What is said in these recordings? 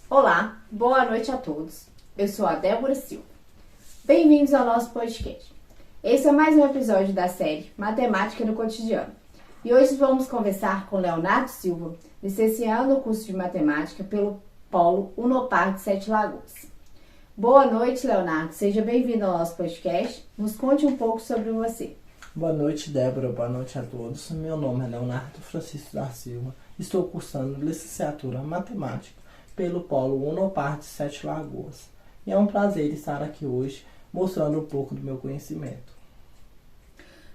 Olá, boa noite a todos. Eu sou a Débora Silva. Bem-vindos ao nosso podcast. Esse é mais um episódio da série Matemática no Cotidiano. E hoje vamos conversar com Leonardo Silva, licenciando no curso de Matemática pelo Polo Unopar de Sete Lagoas. Boa noite, Leonardo. Seja bem-vindo ao nosso podcast. Nos conte um pouco sobre você. Boa noite, Débora. Boa noite a todos. Meu nome é Leonardo Francisco da Silva. Estou cursando licenciatura em Matemática pelo Polo Unopar de Sete Lagoas. E é um prazer estar aqui hoje mostrando um pouco do meu conhecimento.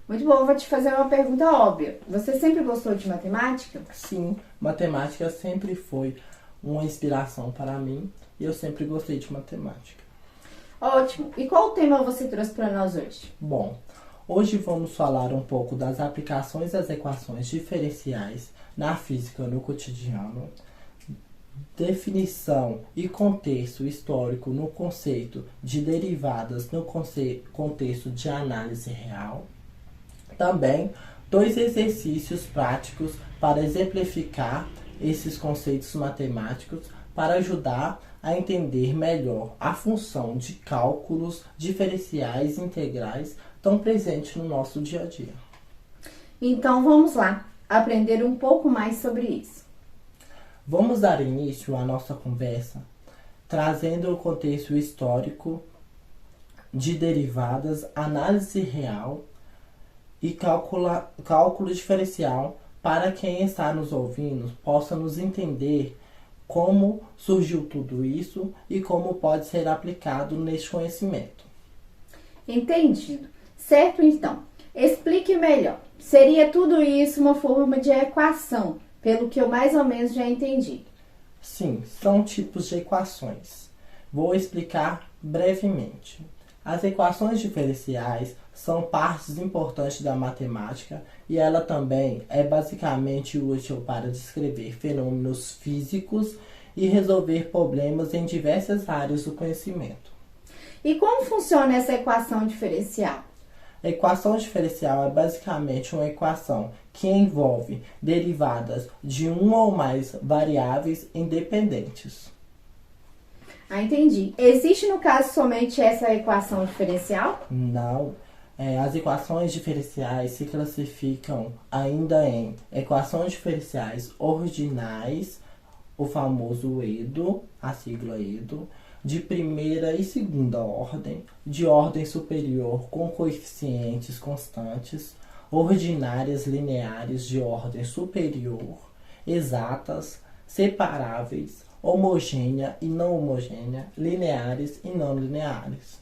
Muito bom, vou te fazer uma pergunta óbvia. Você sempre gostou de matemática? Sim, matemática sempre foi uma inspiração para mim e eu sempre gostei de matemática. Ótimo. E qual tema você trouxe para nós hoje? Bom, hoje vamos falar um pouco das aplicações das equações diferenciais na física no cotidiano, definição e contexto histórico no conceito de derivadas no contexto de análise real. Também, dois exercícios práticos para exemplificar esses conceitos matemáticos para ajudar a entender melhor a função de cálculos diferenciais e integrais tão presente no nosso dia a dia. Então vamos lá, aprender um pouco mais sobre isso. Vamos dar início à nossa conversa trazendo o contexto histórico de derivadas, análise real e cálculo diferencial para quem está nos ouvindo possa nos entender como surgiu tudo isso e como pode ser aplicado neste conhecimento. Entendido. Certo, então. Explique melhor. Seria tudo isso uma forma de equação, pelo que eu mais ou menos já entendi. Sim, são tipos de equações. Vou explicar brevemente. As equações diferenciais são partes importantes da matemática e ela também é basicamente útil para descrever fenômenos físicos e resolver problemas em diversas áreas do conhecimento. E como funciona essa equação diferencial? A equação diferencial é basicamente uma equação que envolve derivadas de uma ou mais variáveis independentes. Entendi. Existe, no caso, somente essa equação diferencial? Não. As equações diferenciais se classificam ainda em equações diferenciais ordinais, o famoso EDO, a sigla EDO, de primeira e segunda ordem, de ordem superior com coeficientes constantes, ordinárias lineares de ordem superior, exatas, separáveis, homogênea e não homogênea, lineares e não lineares.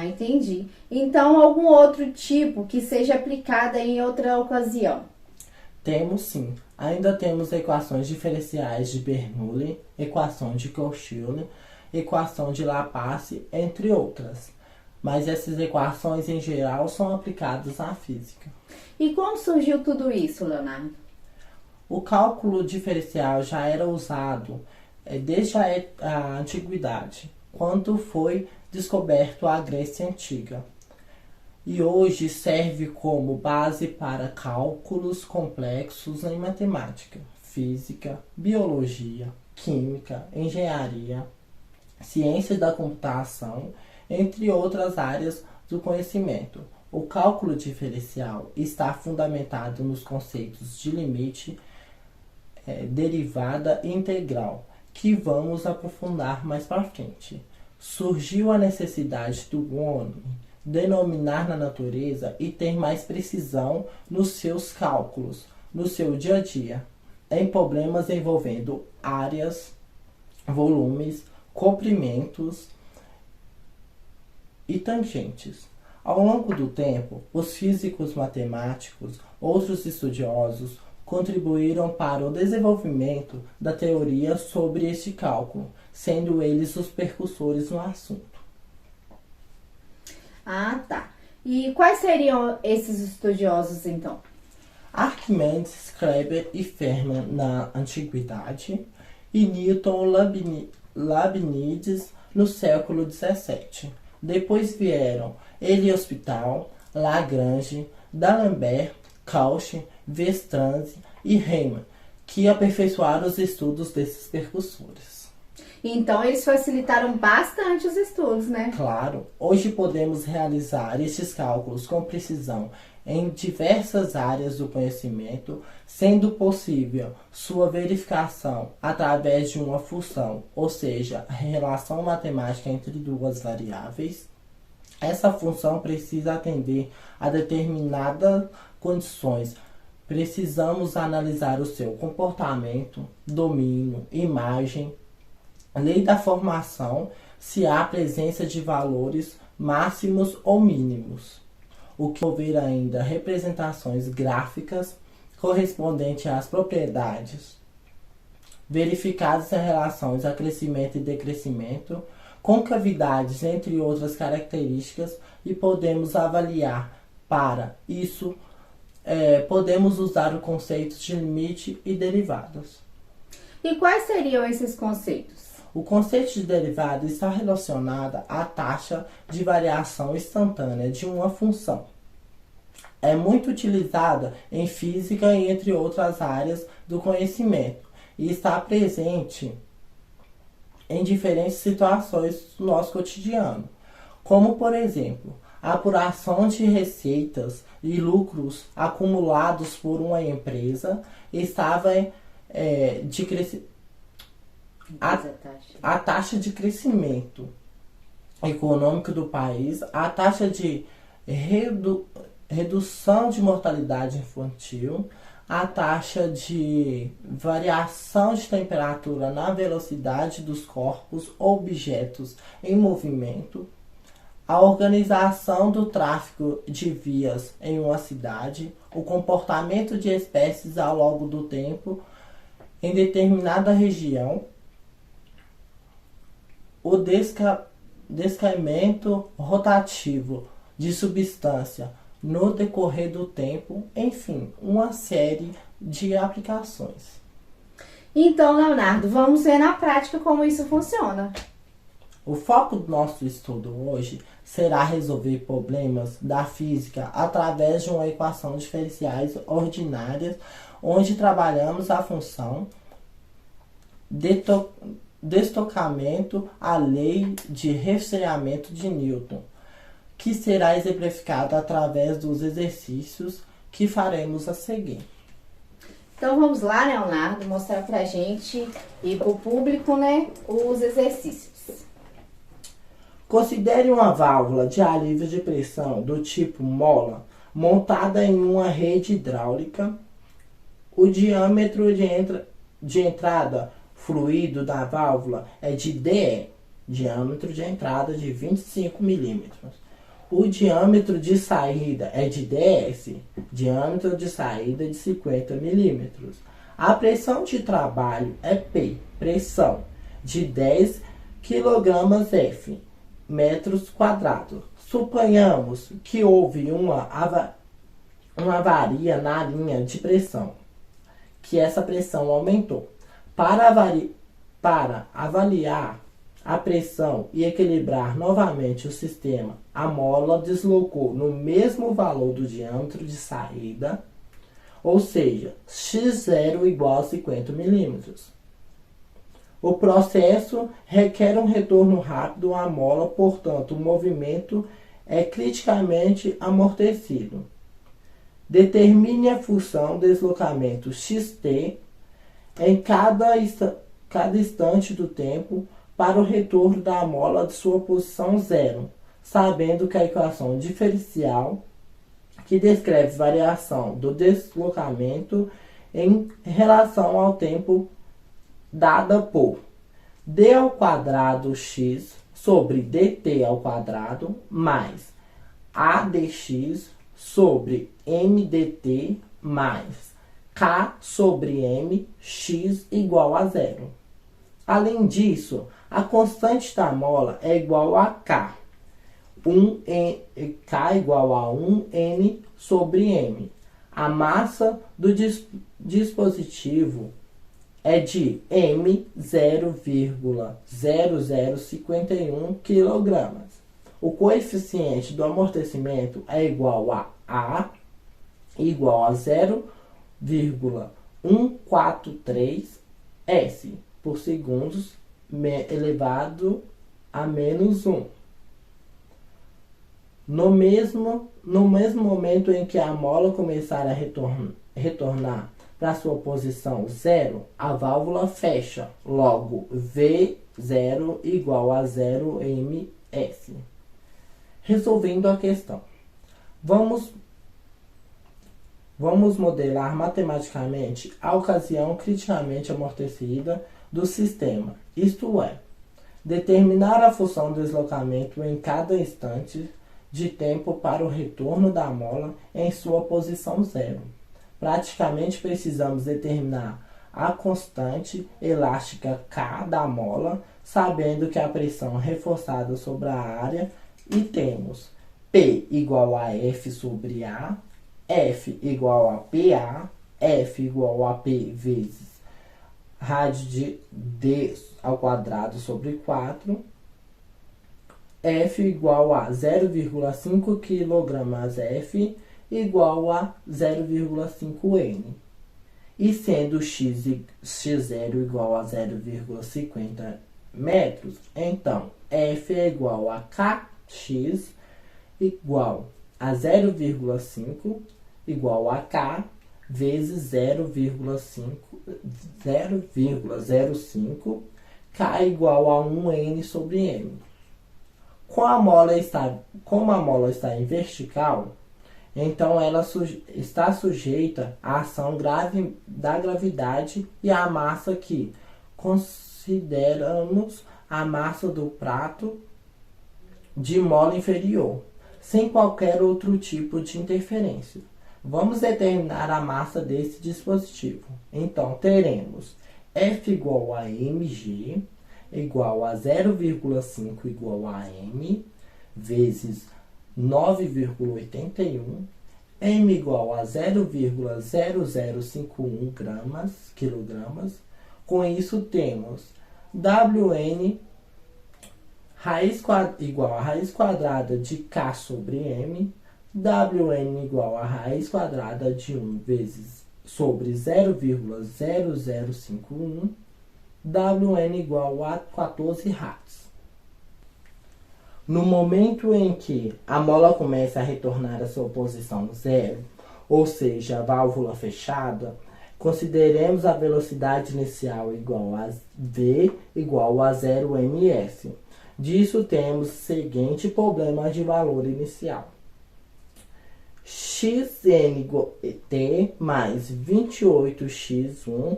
Entendi. Então, algum outro tipo que seja aplicada em outra ocasião? Temos sim. Ainda temos equações diferenciais de Bernoulli, equação de Cauchy, equação de Laplace, entre outras. Mas essas equações em geral são aplicadas à física. E como surgiu tudo isso, Leonardo? O cálculo diferencial já era usado desde a antiguidade, quando foi descoberto a Grécia Antiga. E hoje serve como base para cálculos complexos em matemática, física, biologia, química, engenharia, ciências da computação, entre outras áreas do conhecimento. O cálculo diferencial está fundamentado nos conceitos de limite, derivada e integral, que vamos aprofundar mais para frente. Surgiu a necessidade do homem denominar na natureza e ter mais precisão nos seus cálculos, no seu dia a dia, em problemas envolvendo áreas, volumes, comprimentos e tangentes. Ao longo do tempo, os físicos matemáticos, outros estudiosos, contribuíram para o desenvolvimento da teoria sobre este cálculo, sendo eles os precursores no assunto. Tá. E quais seriam esses estudiosos, então? Arquimedes, Kleber e Fermat na Antiguidade e Newton Leibniz no século XVII. Depois vieram Élie-Hospital, Lagrange, D'Alembert, Cauchy, Weierstrass e Riemann, que aperfeiçoaram os estudos desses percussores. Então, eles facilitaram bastante os estudos, né? Claro, hoje podemos realizar estes cálculos com precisão em diversas áreas do conhecimento, sendo possível sua verificação através de uma função, ou seja, a relação matemática entre duas variáveis. Essa função precisa atender a determinadas condições. Precisamos analisar o seu comportamento, domínio, imagem, lei da formação, se há presença de valores máximos ou mínimos. O que houver ainda representações gráficas correspondentes às propriedades verificadas em relações a crescimento e decrescimento, concavidades, entre outras características, e podemos avaliar. Para isso, podemos usar o conceito de limite e derivadas. E quais seriam esses conceitos? O conceito de derivada está relacionado à taxa de variação instantânea de uma função. É muito utilizada em física e entre outras áreas do conhecimento, e está presente em diferentes situações do nosso cotidiano, como, por exemplo, a apuração de receitas e lucros acumulados por uma empresa estava de crescimento. A taxa de crescimento econômico do país, a taxa de redução de mortalidade infantil, a taxa de variação de temperatura na velocidade dos corpos ou objetos em movimento, a organização do tráfego de vias em uma cidade, o comportamento de espécies ao longo do tempo em determinada região, o descaimento rotativo de substância no decorrer do tempo, enfim, uma série de aplicações. Então, Leonardo, vamos ver na prática como isso funciona. O foco do nosso estudo hoje será resolver problemas da física através de uma equação diferenciais ordinárias, onde trabalhamos a função destocamento, a lei de resfriamento de Newton, que será exemplificado através dos exercícios que faremos a seguir. Então vamos lá, Leonardo, mostrar pra gente e pro público, né, os exercícios. Considere uma válvula de alívio de pressão do tipo mola montada em uma rede hidráulica. O diâmetro de entrada fluido da válvula é de DE, diâmetro de entrada de 25 milímetros. O diâmetro de saída é de DS, diâmetro de saída de 50 milímetros. A pressão de trabalho é P, pressão de 10 kgF, metros quadrados. Suponhamos que houve uma avaria na linha de pressão, que essa pressão aumentou. Para avaliar a pressão e equilibrar novamente o sistema, a mola deslocou no mesmo valor do diâmetro de saída, ou seja, x0 igual a 50 milímetros. O processo requer um retorno rápido à mola, portanto, o movimento é criticamente amortecido. Determine a função deslocamento xt em cada instante do tempo para o retorno da mola de sua posição zero, sabendo que a equação diferencial, que descreve variação do deslocamento em relação ao tempo dada por d ao quadrado x sobre dt ao quadrado mais adx sobre mdt mais k sobre m x igual a zero. Além disso, a constante da mola é igual a k. K igual a 1n sobre m. A massa do dispositivo é de m 0,0051 kg. O coeficiente do amortecimento é igual a igual a 0,1 143 S por segundos elevado a menos 1. No mesmo momento em que a mola começar a retornar para sua posição zero, a válvula fecha. Logo, V0 igual a 0 ms. Resolvendo a questão. Vamos modelar matematicamente a ocasião criticamente amortecida do sistema, isto é, determinar a função de deslocamento em cada instante de tempo para o retorno da mola em sua posição zero. Praticamente precisamos determinar a constante elástica K da mola, sabendo que a pressão reforçada sobre a área, e temos P igual a F sobre A, F igual a PA, F igual a P vezes rádio de D ao quadrado sobre 4, F igual a 0,5 kg F igual a 0,5 N. E sendo x0 igual a 0,50 metros, então F é igual a Kx igual a 0,5 igual a K vezes 0,05, K igual a 1N sobre M. Como a mola está em vertical, então ela está sujeita à ação da gravidade e à massa que consideramos a massa do prato de mola inferior, sem qualquer outro tipo de interferência. Vamos determinar a massa desse dispositivo. Então, teremos F igual a mg igual a 0,5 igual a m vezes 9,81, m igual a 0,0051 kg. Com isso, temos Wn igual a raiz quadrada de K sobre M, Wn igual a raiz quadrada de 1 vezes sobre 0,0051, Wn igual a 14 rads. No momento em que a mola começa a retornar à sua posição zero, ou seja, a válvula fechada, consideremos a velocidade inicial igual a V igual a 0 ms. Disso temos o seguinte problema de valor inicial. Xnt mais 28x1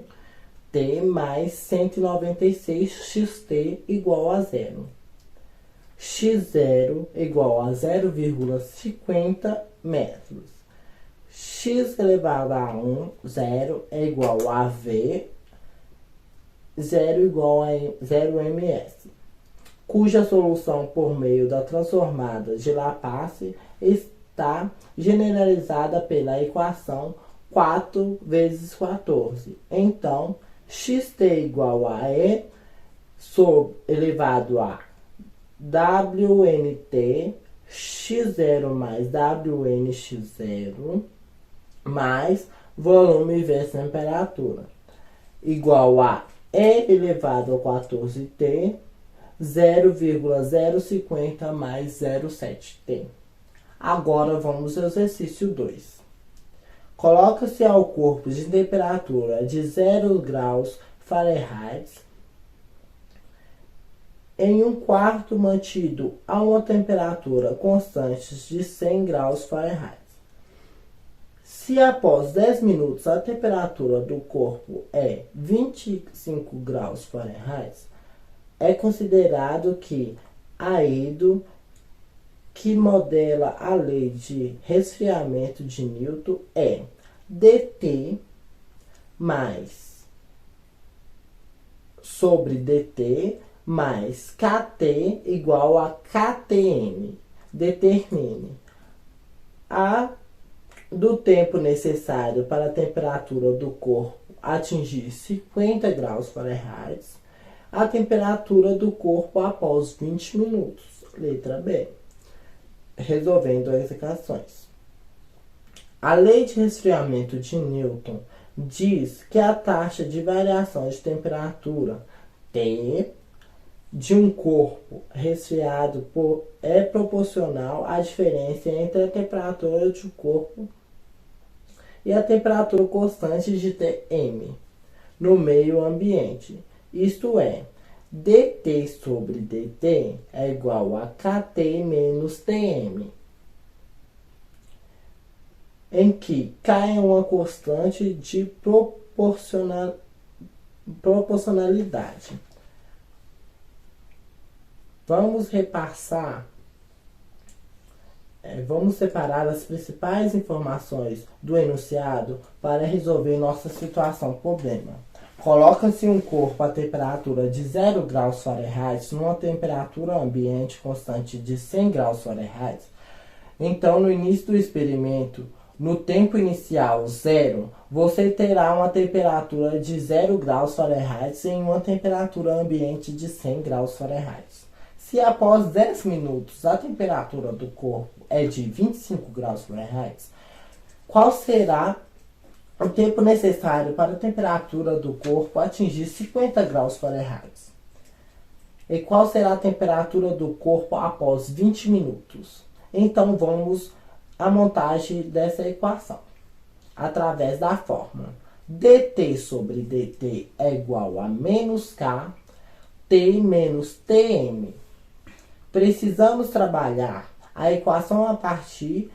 T mais 196xt igual a 0. X0 igual a 0,50 metros. X elevado a 1, 0 é igual a V, 0 igual a 0 ms, cuja solução por meio da transformada de Laplace está generalizada pela equação 4 vezes 14. Então, xt igual a E elevado a Wnt x0 mais Wnx0 mais volume vezes temperatura igual a E elevado a 14t 0,050 mais 0,7t. Agora vamos ao exercício 2. Coloca-se ao corpo de temperatura de 0 graus Fahrenheit em um quarto mantido a uma temperatura constante de 100 graus Fahrenheit. Se após 10 minutos a temperatura do corpo é 25 graus Fahrenheit, é considerado que Aido, que modela a lei de resfriamento de Newton, é dt mais sobre dt mais kt igual a ktm. Determine a do tempo necessário para a temperatura do corpo atingir 50 graus Fahrenheit, a temperatura do corpo após 20 minutos. Letra B. Resolvendo as equações. A lei de resfriamento de Newton diz que a taxa de variação de temperatura T de um corpo resfriado é proporcional à diferença entre a temperatura de um corpo e a temperatura constante de Tm no meio ambiente. Isto é, dt sobre dt é igual a Kt menos Tm, em que K é uma constante de proporcionalidade. Vamos repassar, vamos separar as principais informações do enunciado para resolver nossa situação problema. Coloca-se um corpo a temperatura de 0 graus Fahrenheit numa temperatura ambiente constante de 100 graus Fahrenheit. Então, no início do experimento, no tempo inicial 0, você terá uma temperatura de 0 graus Fahrenheit em uma temperatura ambiente de 100 graus Fahrenheit. Se após 10 minutos a temperatura do corpo é de 25 graus Fahrenheit, qual será o tempo necessário para a temperatura do corpo atingir 50 graus Fahrenheit? E qual será a temperatura do corpo após 20 minutos? Então vamos à montagem dessa equação através da fórmula dt sobre dt é igual a menos k t menos tm. Precisamos trabalhar a equação a partir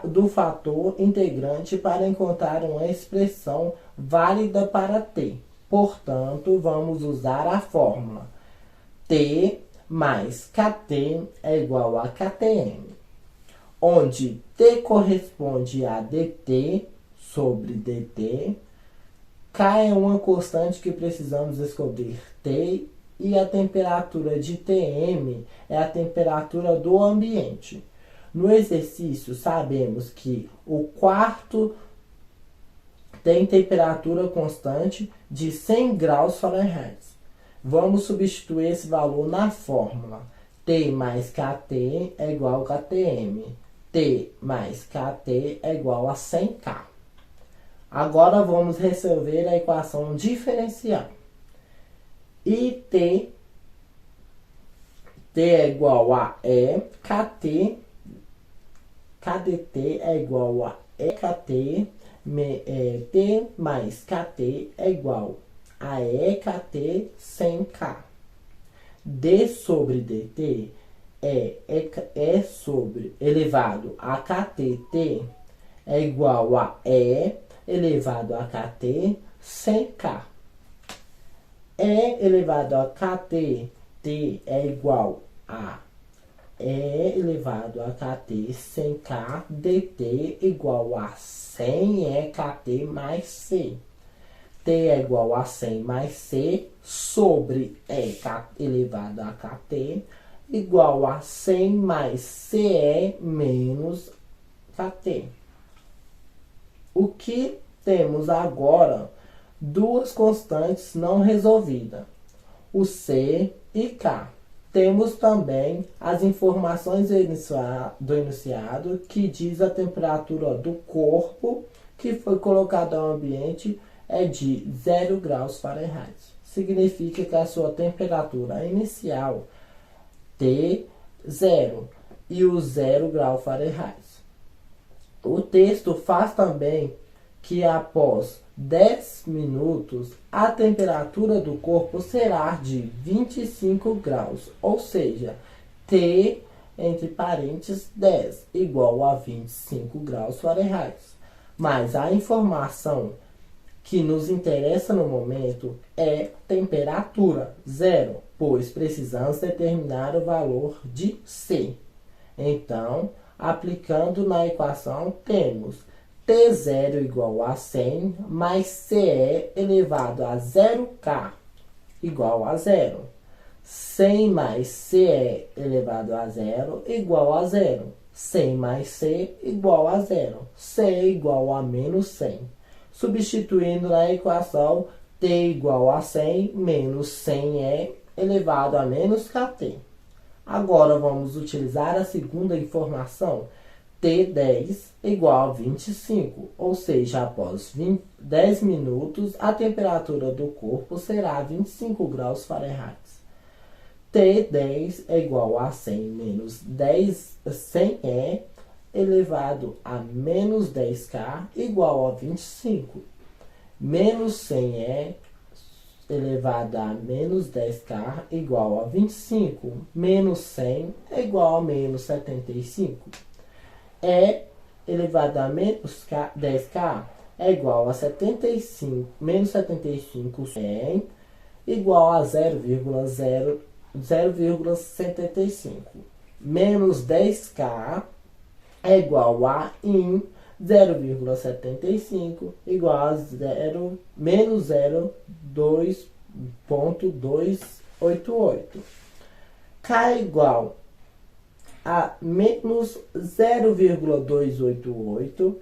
do fator integrante para encontrar uma expressão válida para t. Portanto, vamos usar a fórmula t mais kt é igual a ktm, onde t corresponde a dt sobre dt, k é uma constante que precisamos descobrir t, e a temperatura de Tm é a temperatura do ambiente. No exercício, sabemos que o quarto tem temperatura constante de 100 graus Fahrenheit. Vamos substituir esse valor na fórmula. T mais Kt é igual a Ktm. T mais Kt é igual a 100K. Agora vamos resolver a equação diferencial. E t é igual a E, kdt é igual a EKT, T mais Kt é igual a EKT 100K. D sobre dt é sobre elevado a KTT é igual a E elevado a KT 100K. E elevado a kt, t é igual a E elevado a kt 100k, dt igual a 100 EKT mais C. T é igual a 100 mais C sobre E elevado a kt igual a 100 mais CE menos kt. O que temos agora? Duas constantes não resolvidas, o C e K. Temos também as informações do enunciado que diz a temperatura do corpo que foi colocado ao ambiente é de 0 graus Fahrenheit. Significa que a sua temperatura inicial T0 e o 0 grau Fahrenheit. O texto faz também que após 10 minutos, a temperatura do corpo será de 25 graus, ou seja, T, entre parênteses, 10, igual a 25 graus Fahrenheit. Mas a informação que nos interessa no momento é temperatura, 0, pois precisamos determinar o valor de C. Então, aplicando na equação, temos T0 igual a 100 mais CE elevado a 0K igual a 0. 100 mais CE elevado a 0 igual a 0. 100 mais C igual a 0. C igual a menos 100. Substituindo na equação, T igual a 100 menos 100E elevado a menos KT. Agora vamos utilizar a segunda informação. T T10 igual a 25, ou seja, após 10 minutos, a temperatura do corpo será 25 graus Fahrenheit. T10 é igual a 100 menos 100 elevado a menos 10K igual a 25. Menos 100 elevado a menos 10K igual a 25. Menos 100 é igual a menos 75. Elevado a menos 10K é igual a 75. Menos 75 100 igual a 0,75. Menos 10K é igual a in 0,75 igual a menos 0,2.288. K é igual a menos 0,288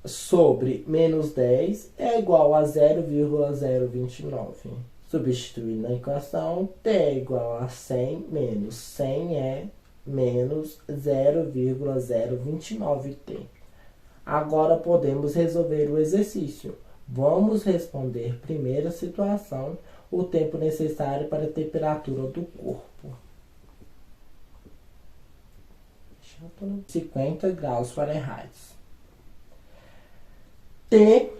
sobre menos 10 é igual a 0,029. Substituindo na equação, T é igual a 100 menos 100 menos 0,029T. Agora podemos resolver o exercício. Vamos responder primeira situação, o tempo necessário para a temperatura do corpo. 50 graus Fahrenheit. T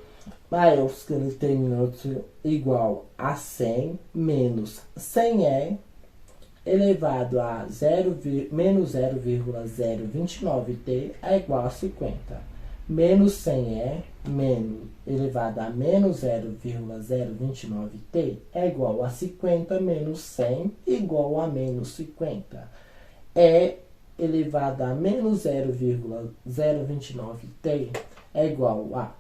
maior que 30 minutos igual a 100 menos 100 elevado a menos 0,029T é igual a 50. Menos 100 elevado a menos 0,029T é igual a 50 menos 100 igual a menos 50. Elevado a menos 0,029T é igual a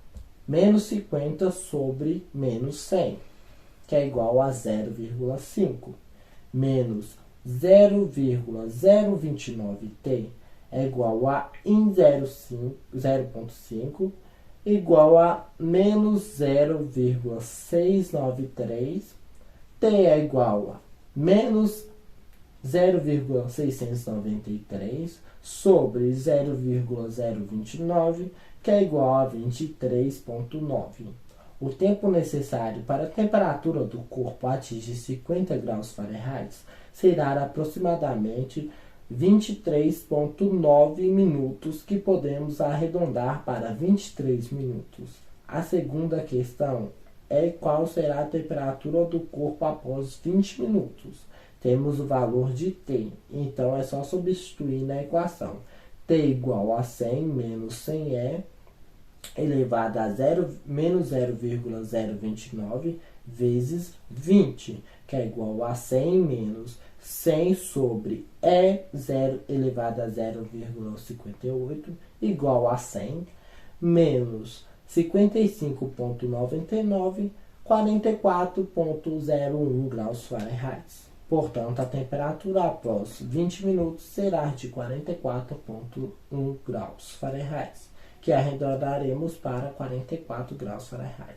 menos 50 sobre menos 100, que é igual a 0,5. Menos 0,029T é igual a 0,5 igual a menos 0,693. T é igual a menos 0,693 sobre 0,029, que é igual a 23,9. O tempo necessário para a temperatura do corpo atingir 50 graus Fahrenheit será aproximadamente 23,9 minutos, que podemos arredondar para 23 minutos. A segunda questão é qual será a temperatura do corpo após 20 minutos. Temos o valor de T, então é só substituir na equação. T igual a 100 menos 100 elevado a menos 0,029 vezes 20, que é igual a 100 menos 100 sobre 0 elevado a 0,58 igual a 100 menos 55,99, 44,01 graus Fahrenheit. Portanto, a temperatura após 20 minutos será de 44,1 graus Fahrenheit, que arredondaremos para 44 graus Fahrenheit.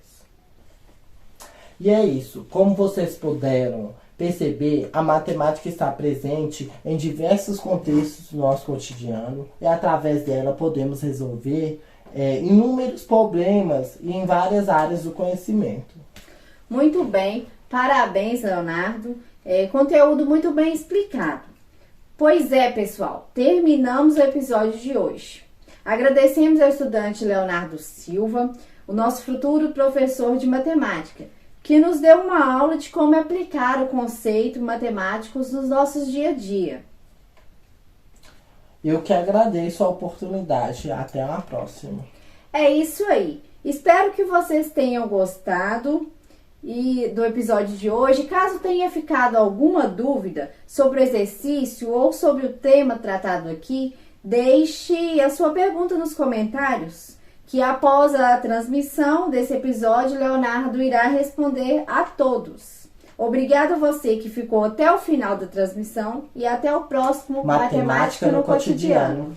E é isso. Como vocês puderam perceber, a matemática está presente em diversos contextos do nosso cotidiano e através dela podemos resolver inúmeros problemas em várias áreas do conhecimento. Muito bem. Parabéns, Leonardo. Conteúdo muito bem explicado. Pois é, pessoal, terminamos o episódio de hoje. Agradecemos ao estudante Leonardo Silva, o nosso futuro professor de matemática, que nos deu uma aula de como aplicar o conceito matemáticos nos nossos dia a dia. Eu que agradeço a oportunidade. Até a próxima. É isso aí. Espero que vocês tenham gostado do episódio de hoje. Caso tenha ficado alguma dúvida sobre o exercício ou sobre o tema tratado aqui, deixe a sua pergunta nos comentários, que após a transmissão desse episódio, Leonardo irá responder a todos. Obrigada a você que ficou até o final da transmissão e até o próximo Matemática no Cotidiano.